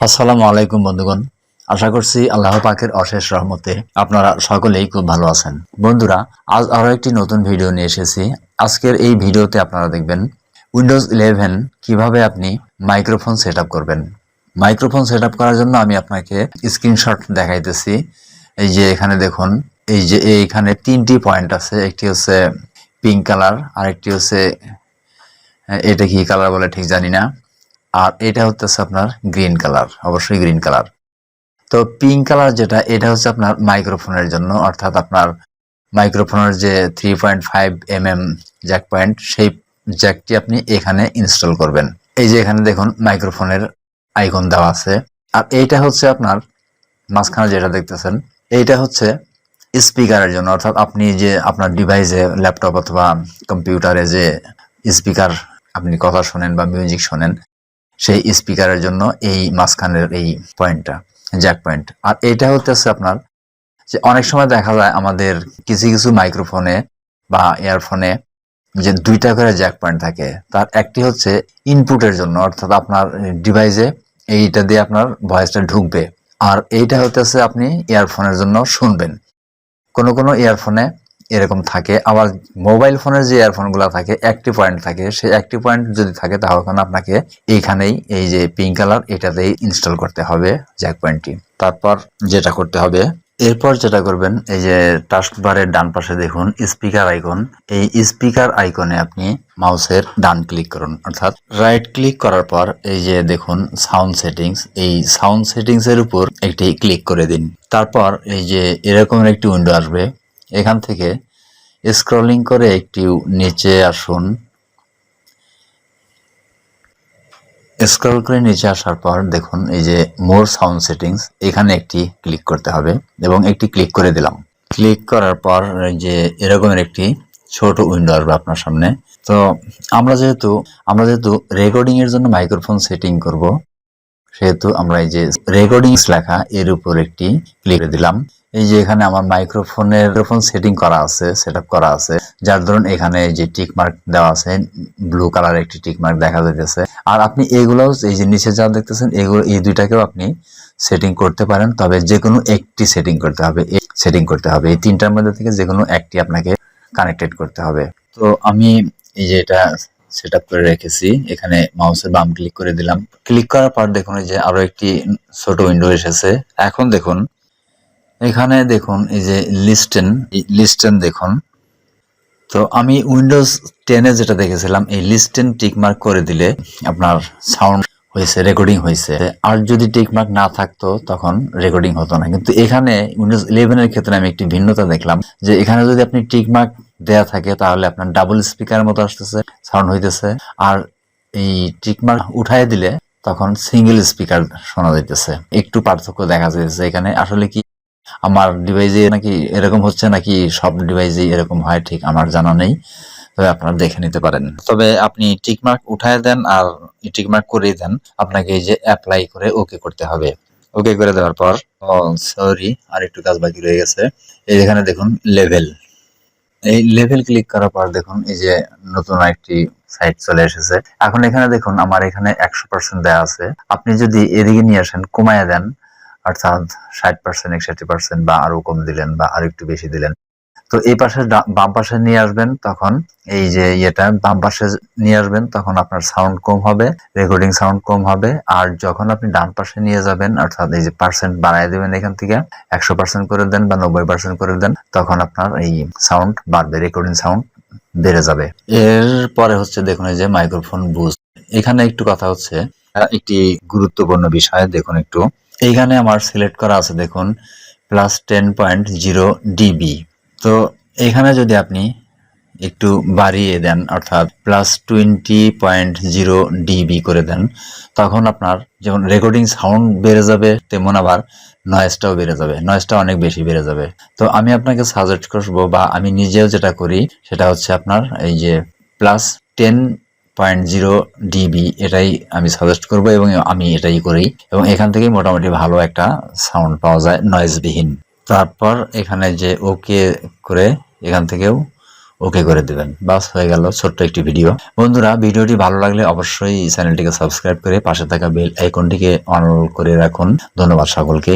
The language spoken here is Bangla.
আসসালামু আলাইকুম বন্ধুগণ, আশা করছি আল্লাহ পাকের অশেষ রহমতে আপনারা সকলেই খুব ভালো আছেন। বন্ধুরা, আজ আরো একটি নতুন ভিডিও নিয়ে এসেছি। আজকের এই ভিডিওতে আপনারা দেখবেন উইন্ডোজ 11 কিভাবে আপনি মাইক্রোফোন সেটআপ করবেন। মাইক্রোফোন সেটআপ করার জন্য আমি আপনাকে স্ক্রিনশট দেখাইতেছি। এই যে এখানে দেখুন, এই যে এইখানে তিনটি পয়েন্ট আছে। একটি হচ্ছে পিঙ্ক কালার, আরেকটি হচ্ছে এটা কি কালার বলে ঠিক জানি না, আর এটা হচ্ছে আপনার গ্রিন কালার, অবশ্যই গ্রিন কালার। তো পিঙ্ক কালার যেটা, এটা হচ্ছে আপনার মাইক্রোফোনের জন্য, অর্থাৎ আপনার মাইক্রোফোনের যে 3.5 mm জ্যাক পয়েন্ট, সেই জ্যাকটি আপনি এখানে ইনস্টল করবেন। এই যে এখানে দেখুন মাইক্রোফোনের আইকন দেওয়া আছে। আর এইটা হচ্ছে আপনার মাঝখানে যেটা দেখতেছেন, এইটা হচ্ছে স্পিকারের জন্য, অর্থাৎ আপনি যে আপনার ডিভাইসে, ল্যাপটপ অথবা কম্পিউটারে যে স্পিকার আপনি কথা শোনেন বা মিউজিক শোনেন, সেই স্পিকারের জন্য এই মাঝখানের এই পয়েন্টটা জ্যাক পয়েন্ট। আর এটা হচ্ছে আপনার যে অনেক সময় দেখা যায় আমাদের কিছু কিছু মাইক্রোফোনে বা ইয়ারফোনে যে দুইটা করে জ্যাক পয়েন্ট থাকে। তার একটি হচ্ছে ইনপুটের জন্য, অর্থাৎ আপনার ডিভাইসে এইটা দিয়ে আপনার ভয়েসটা ঢুকবে, আর এইটা হচ্ছে আপনি ইয়ারফোনের জন্য শুনবেন। কোনো কোনো ইয়ারফোনে এরকম থাকে। আবার মোবাইল ফোনের যে ইয়ারফোনগুলো থাকে একটি পয়েন্ট থাকে, সেই একটি পয়েন্ট যদি থাকে তাহলে আপনাকে এইখানেই এই যে পিঙ্ক কালার এটাতেই ইনস্টল করতে হবে জ্যাক পয়েন্টটি। তারপর যেটা করতে হবে, এরপর যেটা করবেন, এই যে টাস্ক বারের ডান পাশে দেখুন স্পিকার আইকন। এই স্পিকার আইকনে আপনি মাউসের ডান ক্লিক করুন, অর্থাৎ রাইট ক্লিক করার পর এই যে দেখুন সাউন্ড সেটিংস, এই সাউন্ড সেটিংস এর উপর একটি ক্লিক করে দিন। তারপর এই যে এরকম একটি উইন্ডো আসবে। এখান থেকে স্ক্রলিং করে একটু নিচে আসুন। স্ক্রল করে নিচে আসার পর দেখুন এই যে মোর সাউন্ড সেটিংস, এখানে একটি ক্লিক করতে হবে এবং একটি ক্লিক করে দিলাম। ক্লিক করার পর যে এরকমের একটি ছোট উইন্ডো আসবে আপনার সামনে। তো আমরা যেহেতু রেকর্ডিং এর জন্য মাইক্রোফোন সেটিং করব, সেহেতু আমরা এই যে রেকর্ডিংস লেখা এর উপর একটি ক্লিক করে দিলাম। এই যে এখানে আমার মাইক্রোফোন সেটিং করা আছে, সেটআপ করা আছে, যার ধরুন এখানে যে টিক মার্ক দেওয়া আছে, ব্লু কালার একটি টিক মার্ক দেখা যাইতেছে। আর আপনি এগুলোও এই যে নিচে যা দেখতেছেন, এগুলো এই দুইটাকেও আপনি সেটিং করতে পারেন, তবে যে কোনো একটি সেটিং করতে হবে। এই তিনটার মধ্যে থেকে যে কোনো একটি আপনাকে কানেক্টেড করতে হবে। তো আমি এই যে এটা সেটআপ করে রেখেছি। এখানে মাউসের বাম ক্লিক করে দিলাম। ক্লিক করার পর দেখুন এই যে আরো একটি ছোট উইন্ডো এসেছে। এখন দেখুন এখানে দেখুন এই যে লিস্টেন দেখুন। তো আমি উইন্ডোজ 10 এ যেটা দেখেছিলাম, এই লিস্টেন টিকমার্ক করে দিলে আপনার সাউন্ড হয়েছে, রেকর্ডিং হয়েছে। আর যদি টিকমার্ক না থাকতো তখন রেকর্ডিং হতো না। কিন্তু এখানে উইন্ডোজ 11 এর ক্ষেত্রে আমি একটি ভিন্নতা দেখলাম, যে এখানে যদি আপনি টিকমার্ক দেয়া থাকে তাহলে আপনার ডাবল স্পিকারের মতো আসতেছে, সাউন্ড হইতেছে। আর এই টিকমার্ক উঠায় দিলে তখন সিঙ্গেল স্পিকার শোনা যাইতেছে। একটু পার্থক্য দেখা যাইতেছে এখানে। আসলে কি আমার ডিভাইসে নাকি এরকম হচ্ছে, নাকি সব ডিভাইসে এরকম হয় ঠিক আমার জানা নেই, তবে আপনারা দেখে নিতে পারেন। তবে আপনি টিকমার্ক উঠায় দেন আর টিকমার্ক করেই দেন, আপনাকে এই যে অ্যাপ্লাই করে ওকে করতে হবে। ওকে করে দেওয়ার পর, সরি আর একটু কাজ বাকি রয়ে গেছে। এই এখানে দেখুন লেভেল, এই লেভেল ক্লিক করার পর দেখুন এই যে নতুন একটি সাইট চলে এসেছে। এখন এখানে দেখুন আমার এখানে 100% দেওয়া আছে। আপনি যদি এদিকে নিয়ে আসেন, কমায় দেন, অর্থাৎ 60%, 61% বা আরো কম দিলেন বা আরো একটু বেশি দিলেন, তো এই পাশে বাম পাশে নিয়ে আসবেন, তখন এই যে এটা বাম পাশে নিয়ে আসবেন, তখন আপনার সাউন্ড কম হবে, রেকর্ডিং সাউন্ড কম হবে। আর যখন আপনি ডান পাশে নিয়ে যাবেন, অর্থাৎ এই যে পার্সেন্ট বাড়ায় দেবেন, এখান থেকে 100% করে দেন বা 90% করে দেন, তখন আপনার এই সাউন্ড বাড়বে, রেকর্ডিং সাউন্ড বেড়ে যাবে। এরপরে হচ্ছে দেখুন এই যে মাইক্রোফোন বুস্ট। এখানে একটু কথা হচ্ছে, একটি গুরুত্বপূর্ণ বিষয় দেখুন একটু। এইখানে আমার সিলেক্ট করা আছে দেখুন +10.0 dB। তো এখানে যদি আপনি একটু বাড়িয়ে দেন, অর্থাৎ +20.0 dB করে দেন, তখন আপনার যেমন রেকর্ডিং সাউন্ড বেড়ে যাবে, তেমন আবার নয়েজটাও বেড়ে যাবে, নয়েজটা অনেক বেশি বেড়ে যাবে। তো আমি আপনাকে সাজেস্ট করবো, বা আমি নিজেও যেটা করি, সেটা হচ্ছে আপনার এই যে +10.0 dB এটাই আমি সাজেস্ট করব, এবং আমি এটাই করি, এবং এখান থেকেই মোটামুটি ভালো একটা সাউন্ড পাওয়া যায় নয়েজবিহীন। তারপর এখানে যে ওকে করে, এখান থেকেও ওকে করে দিবেন। বাস হয়ে গেল ছোট্ট একটি ভিডিও। বন্ধুরা, ভিডিওটি ভালো লাগলে অবশ্যই চ্যানেলটিকে সাবস্ক্রাইব করে পাশে থাকা বেল আইকনটিকে অন করে রাখুন। ধন্যবাদ সকলকে।